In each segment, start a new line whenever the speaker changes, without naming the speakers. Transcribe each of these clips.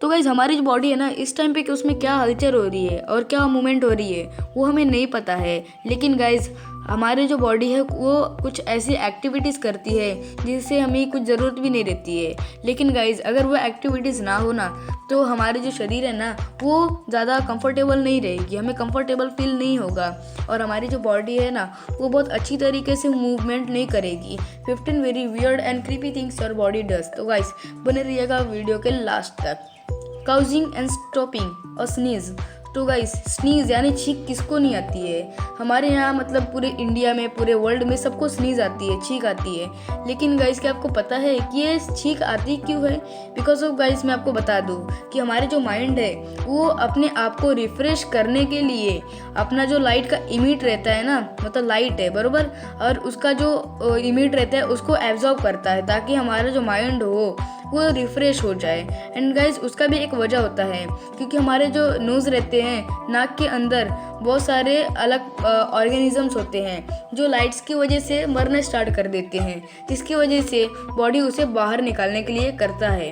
तो गाइज़ हमारी जो बॉडी है ना इस टाइम पे कि उसमें क्या हलचल हो रही है और क्या मूवमेंट हो रही है वो हमें नहीं पता है। लेकिन गाइज़ हमारी जो बॉडी है वो कुछ ऐसी एक्टिविटीज़ करती है जिससे हमें कुछ ज़रूरत भी नहीं रहती है। लेकिन गाइज़ अगर वो एक्टिविटीज़ ना हो ना तो हमारे जो शरीर है ना वो ज़्यादा कंफर्टेबल नहीं रहेगी, हमें कंफर्टेबल फील नहीं होगा और हमारी जो बॉडी है ना वो बहुत अच्छी तरीके से मूवमेंट नहीं करेगी। 15 very weird and creepy things your body does. तो गाइज़ बने रहिएगा वीडियो के लास्ट तक। काउजिंग एंड स्टॉपिंग और स्नीज। तो गाइस स्नीज यानी छींक किसको नहीं आती है? हमारे यहाँ मतलब पूरे इंडिया में पूरे वर्ल्ड में सबको स्नीज आती है, छींक आती है। लेकिन गाइस क्या आपको पता है कि ये छींक आती क्यों है? बिकॉज ऑफ गाइस मैं आपको बता दूँ कि हमारे जो माइंड है वो अपने आप को रिफ्रेश करने के लिए अपना जो लाइट का इमिट रहता है ना, मतलब लाइट है बरोबर, और उसका जो इमिट रहता है उसको एब्जॉर्ब करता है ताकि हमारा जो माइंड हो वो रिफ्रेश हो जाए। एंड गाइस उसका भी एक वजह होता है क्योंकि हमारे जो नोज़ रहते हैं, नाक के अंदर बहुत सारे अलग ऑर्गेनिजम्स होते हैं जो लाइट्स की वजह से मरना स्टार्ट कर देते हैं, जिसकी वजह से बॉडी उसे बाहर निकालने के लिए करता है।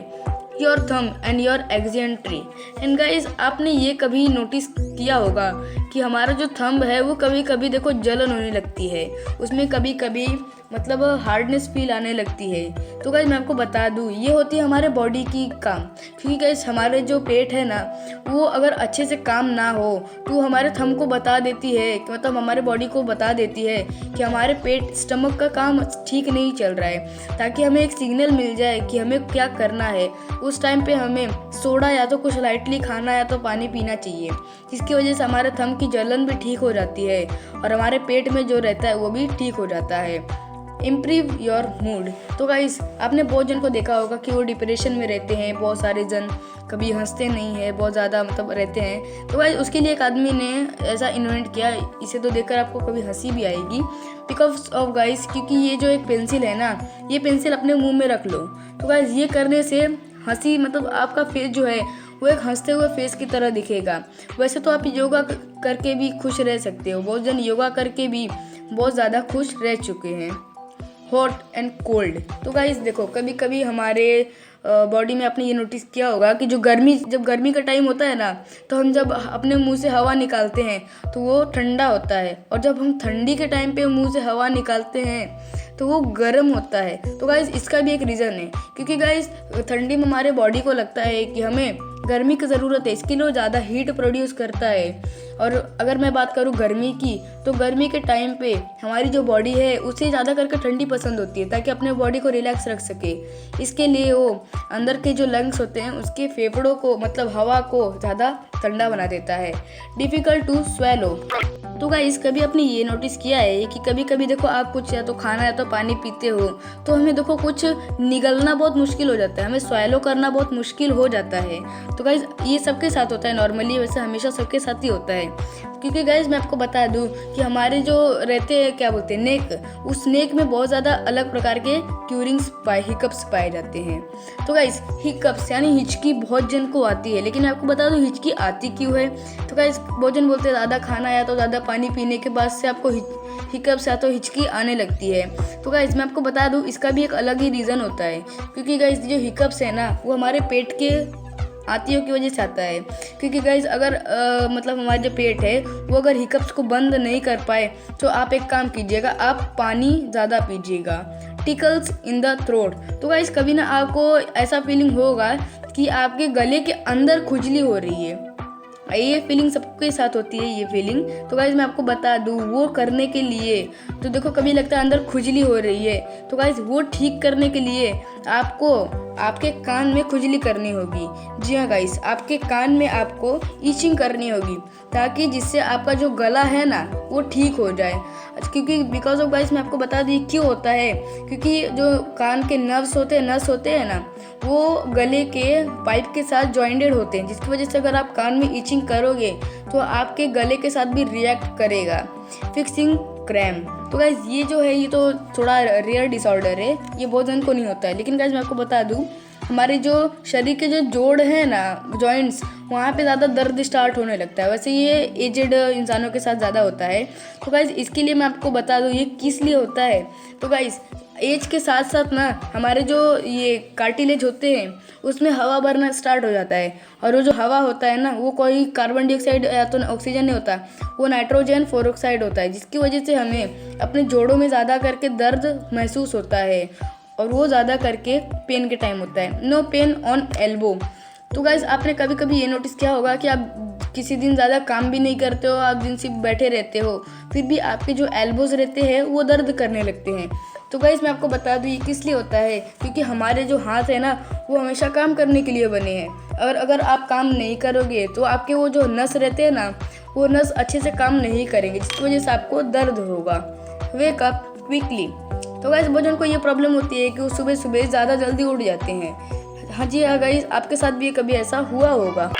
योर थंब एंड योर एक्जेंट्री। एंड गाइज आपने ये कभी नोटिस किया होगा कि हमारा जो थंब है वो कभी कभी देखो जलन होने लगती है, उसमें कभी कभी मतलब हार्डनेस फील आने लगती है। तो गाइज मैं आपको बता दूँ ये होती है हमारे बॉडी की काम, क्योंकि गाइज हमारे जो पेट है ना वो अगर अच्छे से काम ना हो तो हमारे थंब को बता देती है कि मतलब हमारे बॉडी को बता देती है कि हमारे पेट स्टमक का काम ठीक नहीं चल रहा है, ताकि हमें एक सिग्नल मिल जाए कि हमें क्या करना है। उस टाइम पे हमें सोडा या तो कुछ लाइटली खाना या तो पानी पीना चाहिए, जिसकी वजह से हमारे थंब की जलन भी ठीक हो जाती है और हमारे पेट में जो रहता है वो भी ठीक हो जाता है। Improve your mood. तो गाइस आपने बहुत जन को देखा होगा कि वो डिप्रेशन में रहते हैं, बहुत सारे जन कभी हंसते नहीं है, बहुत ज़्यादा मतलब रहते हैं। तो गाइस उसके लिए एक आदमी ने ऐसा इन्वेंट किया, इसे तो देखकर आपको कभी हंसी भी आएगी बिकॉज ऑफ गाइस, क्योंकि ये जो एक पेंसिल है ना, ये पेंसिल अपने मुंह में रख लो। तो गाइस ये करने से हंसी मतलब आपका फेस जो है वो एक हंसते हुए फेस की तरह दिखेगा। वैसे तो आप योगा करके भी खुश रह सकते हो, बहुत जन योगा करके भी बहुत ज़्यादा खुश रह चुके हैं। Hot and cold. तो गाइस देखो कभी कभी हमारे बॉडी में आपने ये नोटिस किया होगा कि जब गर्मी का टाइम होता है ना तो हम जब अपने मुंह से हवा निकालते हैं तो वो ठंडा होता है, और जब हम ठंडी के टाइम पे मुंह से हवा निकालते हैं तो वो गर्म होता है। तो गाइस इसका भी एक रीज़न है, क्योंकि गाइस ठंडी में हमारे बॉडी को लगता है कि हमें गर्मी की ज़रूरत है, इसके लिए वो ज़्यादा हीट प्रोड्यूस करता है। और अगर मैं बात करूँ गर्मी की, तो गर्मी के टाइम पे हमारी जो बॉडी है उसे ज़्यादा करके ठंडी पसंद होती है ताकि अपने बॉडी को रिलैक्स रख सके। इसके लिए वो अंदर के जो लंग्स होते हैं उसके फेफड़ों को मतलब हवा को ज़्यादा ठंडा बना देता है। Difficult to swallow. तो गाइस कभी आपने ये नोटिस किया है कि कभी कभी देखो आप कुछ या तो खाना या तो पानी पीते हो तो हमें देखो कुछ निगलना बहुत मुश्किल हो जाता है, हमें स्वैलो करना बहुत मुश्किल हो जाता है। तो गाइस ये सबके साथ होता है नॉर्मली, वैसे हमेशा सबके साथ ही होता है। क्योंकि गाइस मैं आपको बता दूं कि हमारे जो रहते हैं क्या बोलते हैं नेक, उस नेक में बहुत ज़्यादा अलग प्रकार के क्यूरिंग्स हिकअप्स पाए जाते हैं। तो गाइस हिकअप्स यानी हिचकी बहुत जन को आती है, लेकिन मैं आपको बता दूं हिचकी आती क्यों है। तो गाइस बहुत जन बोलते हैं ज़्यादा खाना या तो ज़्यादा पानी पीने के बाद से आपको हिकअप्स या तो हिचकी आने लगती है। तो गाइस मैं आपको बता दूं इसका भी एक अलग ही रीज़न होता है, क्योंकि गाइस जो हिकअप्स है ना वो हमारे पेट के आतियों की वजह से आता है। क्योंकि गाइस अगर मतलब हमारा जो पेट है वो अगर हिकअप्स को बंद नहीं कर पाए तो आप एक काम कीजिएगा, आप पानी ज़्यादा पीजिएगा। Tickles in the throat. तो गाइस कभी ना आपको ऐसा फीलिंग होगा कि आपके गले के अंदर खुजली हो रही है, ये फीलिंग सबके साथ होती है ये फीलिंग। तो गाइज मैं आपको बता दूँ वो करने के लिए तो देखो कभी लगता है अंदर खुजली हो रही है, तो गाइज वो ठीक करने के लिए आपको आपके कान में खुजली करनी होगी। जी हाँ गाइस, आपके कान में आपको ईचिंग करनी होगी ताकि जिससे आपका जो गला है ना वो ठीक हो जाए। क्योंकि बिकॉज ऑफ गाइस मैं आपको बता दी क्यों होता है, क्योंकि जो कान के नस होते हैं ना वो गले के पाइप के साथ जॉइंटेड होते हैं, जिसकी वजह से अगर आप कान में ईचिंग करोगे तो आपके गले के साथ भी रिएक्ट करेगा। Fixing cramp. तो गाइज ये जो है ये तो थोड़ा रेयर डिसऑर्डर है, ये बहुत जन को नहीं होता है। लेकिन गाइज मैं आपको बता दूं हमारे जो शरीर के जो जोड़ हैं ना जॉइंट्स, वहाँ पे ज़्यादा दर्द स्टार्ट होने लगता है। वैसे ये एजेड इंसानों के साथ ज़्यादा होता है। तो गाइज इसके लिए मैं आपको बता दूं ये किस लिए होता है। तो गाइज एज के साथ साथ ना हमारे जो ये कार्टिलेज होते हैं उसमें हवा भरना स्टार्ट हो जाता है, और वो जो हवा होता है ना वो कोई कार्बन डाइऑक्साइड या तो ऑक्सीजन नहीं होता, वो नाइट्रोजन फोरोक्साइड होता है, जिसकी वजह से हमें अपने जोड़ों में ज़्यादा करके दर्द महसूस होता है, और वो ज़्यादा करके पेन के टाइम होता है। No pain on elbow. तो गाइस आपने कभी कभी ये नोटिस किया होगा कि आप किसी दिन ज़्यादा काम भी नहीं करते हो, आप दिन सिर्फ बैठे रहते हो, फिर भी आपके जो एल्बोज रहते हैं वो दर्द करने लगते हैं। तो गाइस मैं आपको बता दूँ ये किस लिए होता है, क्योंकि हमारे जो हाथ है ना वो हमेशा काम करने के लिए बने हैं, और अगर आप काम नहीं करोगे तो आपके वो जो नस रहते हैं ना वो नस अच्छे से काम नहीं करेंगे, जिसकी वजह से आपको दर्द होगा। Wake up quickly. तो गाइस वो जन को ये प्रॉब्लम होती है कि वो सुबह सुबह ज़्यादा जल्दी उठ जाते हैं। हाँ जी हाँ गाइस, आपके साथ भी कभी ऐसा हुआ होगा।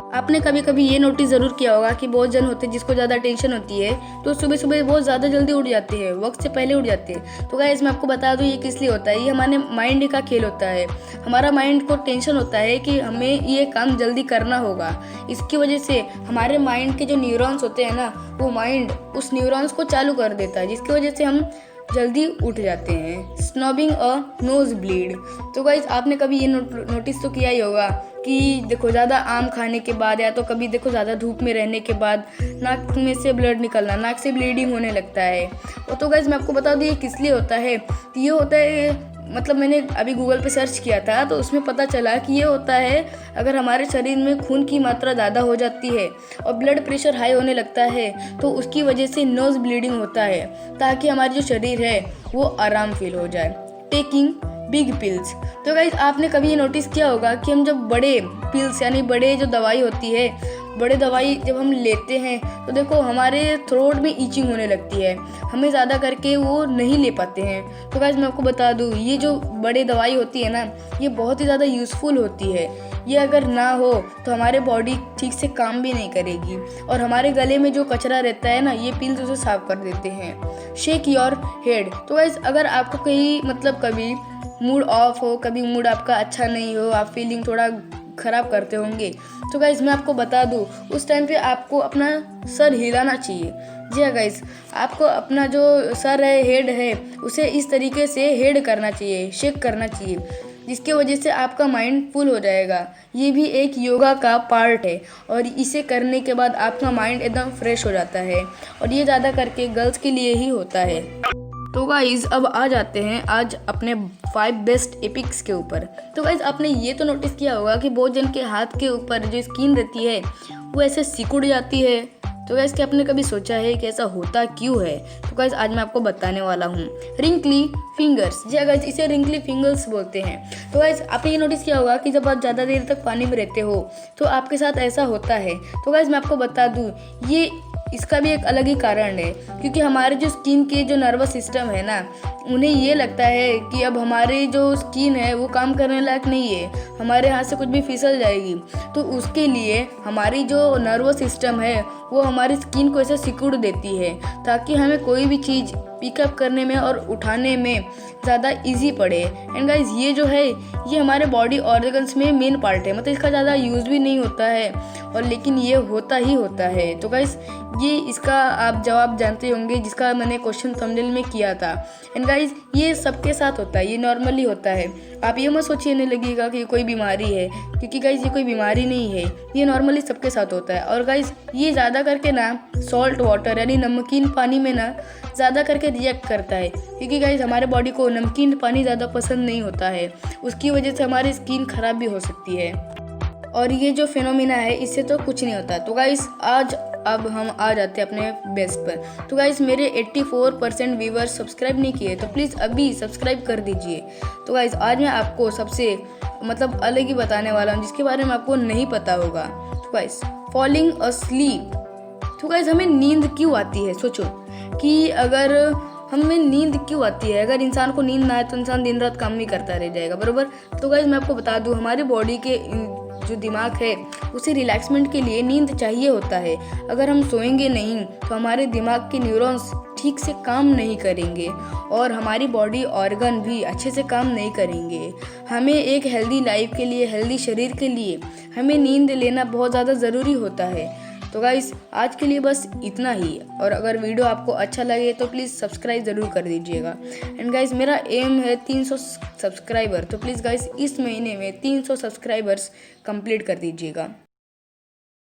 आपने कभी कभी ये नोटिस ज़रूर किया होगा कि बहुत जन होते हैं जिसको ज़्यादा टेंशन होती है तो सुबह सुबह बहुत ज़्यादा जल्दी उठ जाते हैं, वक्त से पहले उठ जाते हैं। तो गाइस मैं आपको बता दूँ ये किस लिए होता है। ये हमारे माइंड का खेल होता है। हमारा माइंड को टेंशन होता है कि हमें ये काम जल्दी करना होगा, इसकी वजह से हमारे माइंड के जो न्यूरॉन्स होते हैं ना वो माइंड उस न्यूरॉन्स को चालू कर देता है, जिसकी वजह से हम जल्दी उठ जाते हैं। स्नॉबिंग अ नोज ब्लीड। तो गाइस आपने कभी ये नोटिस तो किया ही होगा कि देखो ज़्यादा आम खाने के बाद या तो कभी देखो ज़्यादा धूप में रहने के बाद नाक में से ब्लड निकलना, नाक से ब्लीडिंग होने लगता है। तो गाइस मैं आपको बता दूँ ये किस लिए होता है। तो ये होता है, मतलब मैंने अभी गूगल पे सर्च किया था तो उसमें पता चला कि ये होता है अगर हमारे शरीर में खून की मात्रा ज़्यादा हो जाती है और ब्लड प्रेशर हाई होने लगता है तो उसकी वजह से नोज़ ब्लीडिंग होता है, ताकि हमारी जो शरीर है वो आराम फील हो जाए। Taking big pills. तो गाइस आपने कभी ये नोटिस किया होगा कि हम जब बड़े पिल्स यानी बड़े जो दवाई होती है, बड़े दवाई जब हम लेते हैं तो देखो हमारे थ्रोट में ईचिंग होने लगती है, हमें ज़्यादा करके वो नहीं ले पाते हैं। तो गाइस मैं आपको बता दूँ ये जो बड़े दवाई होती है ना ये बहुत ही ज़्यादा यूज़फुल होती है। ये अगर ना हो तो हमारे बॉडी ठीक से काम भी नहीं करेगी, और हमारे गले में जो कचरा रहता है ना ये पिल्स उसे साफ कर देते हैं। Shake your head. तो गाइस अगर आपको कहीं मतलब कभी मूड ऑफ हो, कभी मूड आपका अच्छा नहीं हो, आप फीलिंग थोड़ा ख़राब करते होंगे, तो गाइस मैं आपको बता दूँ उस टाइम पे आपको अपना सर हिलाना चाहिए। जी हाँ गाइस, आपको अपना जो सर है, हेड है, उसे इस तरीके से हेड करना चाहिए, शेक करना चाहिए, जिसके वजह से आपका माइंड फुल हो जाएगा। ये भी एक योगा का पार्ट है, और इसे करने के बाद आपका माइंड एकदम फ्रेश हो जाता है, और ये ज़्यादा करके गर्ल्स के लिए ही होता है। तो गाइज़ अब आ जाते हैं आज अपने 5 बेस्ट एपिक्स के ऊपर। तो गाइज़ आपने ये तो नोटिस किया होगा कि बहुत जन के हाथ के ऊपर जो स्किन रहती है वो ऐसे सिकुड़ जाती है। तो गाइज़ क्या आपने कभी सोचा है कि ऐसा होता क्यों है? तो गाइज़ आज मैं आपको बताने वाला हूँ। रिंकली फिंगर्स। जी गाइज़ इसे रिंकली फिंगर्स बोलते हैं। तो गाइज़ आपने ये नोटिस किया होगा कि जब आप ज़्यादा देर तक पानी में रहते हो तो आपके साथ ऐसा होता है। तो गाइज़ मैं आपको बता दूँ ये इसका भी एक अलग ही कारण है, क्योंकि हमारे जो स्किन के जो नर्वस सिस्टम है ना उन्हें ये लगता है कि अब हमारी जो स्किन है वो काम करने लायक नहीं है, हमारे हाथ से कुछ भी फिसल जाएगी। तो उसके लिए हमारी जो नर्वस सिस्टम है वो हमारी स्किन को ऐसे सिकुड़ देती है, ताकि हमें कोई भी चीज़ पिकअप करने में और उठाने में ज़्यादा इजी पड़े। एंड गाइज ये जो है ये हमारे बॉडी ऑर्गन्स में मेन पार्ट है, मतलब इसका ज़्यादा यूज़ भी नहीं होता है, और लेकिन ये होता ही होता है। तो गाइज ये इसका आप जवाब जानते होंगे जिसका मैंने क्वेश्चन थंबनेल में किया था। एंड गाइज ये सबके साथ होता है, ये नॉर्मली होता है। आप ये मत सोचिए नहीं लगेगा कि ये कोई बीमारी है, क्योंकि गाइज ये कोई बीमारी नहीं है, ये नॉर्मली सबके साथ होता है। और गाइज ये ज़्यादा करके ना सॉल्ट वाटर यानी नमकीन पानी में ना ज़्यादा करके रिएक्ट करता है, क्योंकि गाइज हमारे बॉडी को नमकीन पानी ज़्यादा पसंद नहीं होता है, उसकी वजह से हमारी स्किन ख़राब भी हो सकती है। और ये जो फिनोमिना है इससे तो कुछ नहीं होता। तो गाइज आज अब हम आ जाते हैं अपने बेस्ट पर। तो गाइज मेरे 84% व्यूवर्स सब्सक्राइब नहीं किए, तो प्लीज़ अभी सब्सक्राइब कर दीजिए। तो गाइज आज मैं आपको सबसे मतलब अलग ही बताने वाला हूँ जिसके बारे में आपको नहीं पता होगा। तो गाइज फॉलिंग अस्लीप। तो गाइज हमें नींद क्यों आती है? सोचो कि अगर हमें नींद क्यों आती है। अगर इंसान को नींद ना आए तो इंसान दिन रात काम भी करता रह जाएगा, बरोबर। तो गाइज मैं आपको बता दूँ हमारी बॉडी के जो दिमाग है उसे रिलैक्समेंट के लिए नींद चाहिए होता है। अगर हम सोएंगे नहीं तो हमारे दिमाग के न्यूरॉन्स ठीक से काम नहीं करेंगे और हमारी बॉडी ऑर्गन भी अच्छे से काम नहीं करेंगे। हमें एक हेल्दी लाइफ के लिए, हेल्दी शरीर के लिए हमें नींद लेना बहुत ज़्यादा ज़रूरी होता है। तो गाइस आज के लिए बस इतना ही, और अगर वीडियो आपको अच्छा लगे तो प्लीज़ सब्सक्राइब ज़रूर कर दीजिएगा। एंड गाइस मेरा एम है 300 सब्सक्राइबर, तो प्लीज़ गाइस इस महीने में 300 सब्सक्राइबर्स कंप्लीट कर दीजिएगा।